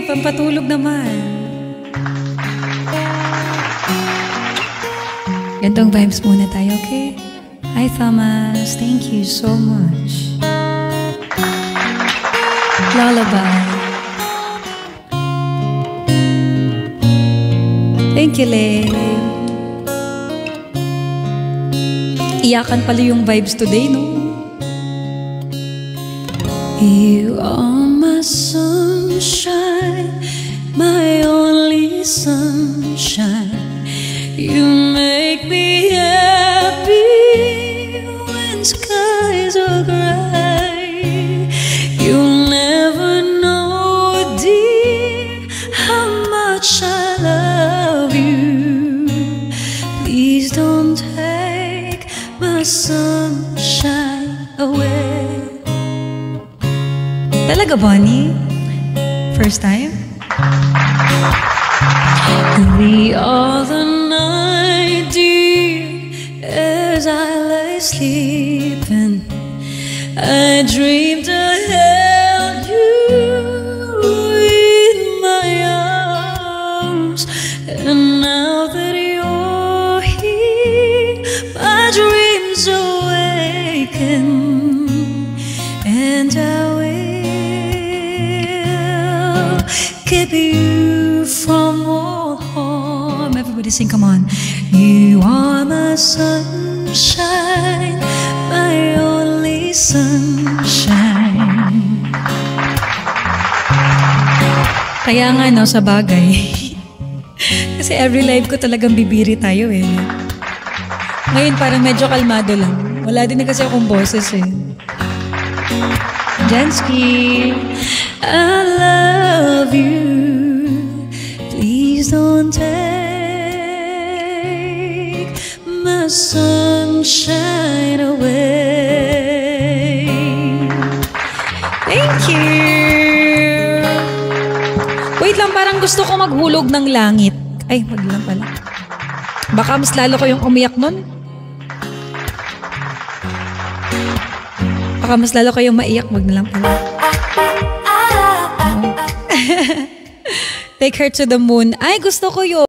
pampatulog naman. Gantong vibes muna tayo, okay? Hi, Thomas. Thank you so much. Lullaby. Thank you, Le. Iyakan pala yung vibes today, no? You are my sunshine, my only sunshine. You make me happy when skies are gray. You'll never know, dear, how much I love you. Please don't take my sunshine away. Talaga, Bonnie? First time? The other night, dear, as I lay sleeping, I dreamed I held you in my arms. And now that you're here, my dreams awaken, and I will keep you from all harm. Everybody sing, come on. You are my sunshine, my only sunshine. Kaya nga, no, sa bagay. Kasi every live ko talagang bibiri tayo eh. Ngayon parang medyo kalmado lang. Wala din na kasi akong boses eh. Jansky, I love you. Please don't take my sunshine away. Thank you. Wait lang, parang gusto ko maghulog ng langit. Ay, wag lang pala. Baka mas lalo ko yung umiyak nun. Baka mas lalo ko yung maiyak. Wag na lang pala. Take her to the moon. Ay, gusto ko yun.